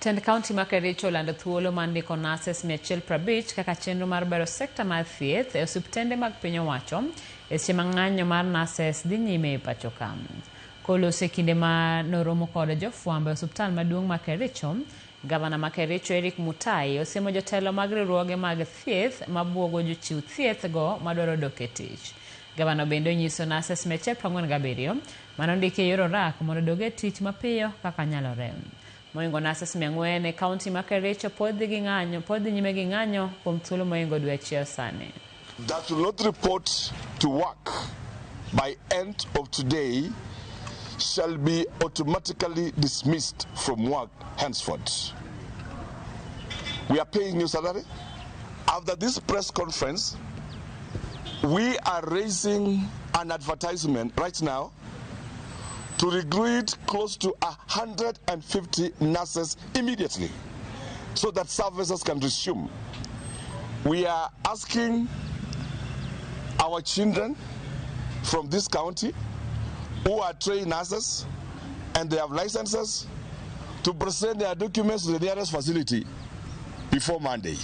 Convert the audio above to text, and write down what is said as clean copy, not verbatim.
Tend kaonti ma Kericho olando thuolo mar ndiko nases 150 kaka chenro mar bero sekta mar thieth e osiptende mag piny owacho e seche ma ng'anyo mar nases dhi nyime e pacho ka. Kolos e kinde ma noromo kod jofwambo e osiptal maduong' ma Kericho, Gavana ma Kericho Eric Mutai osiemo jotelo mag riwruoge mag thieth mabwogo jochiw thieth go madwaro dok e tich. Gavana bende onyiso nases 147 manondiki e yor orak mondo odog e tich mapiyo kaka nyalore. Moingo nases 400 e kaonti ma Kericho pod dhi nyime gi ng'anyo kuom thuolo moingo dwe achiel sani. That will not report to work by end of today shall be automatically dismissed from work henceforth. We are paying you salary. After this press conference, we are raising an advertisement right now to recruit close to 150 nurses immediately so that services can resume. We are asking our children from this county who are trained nurses and they have licenses to present their documents to the nearest facility before Monday.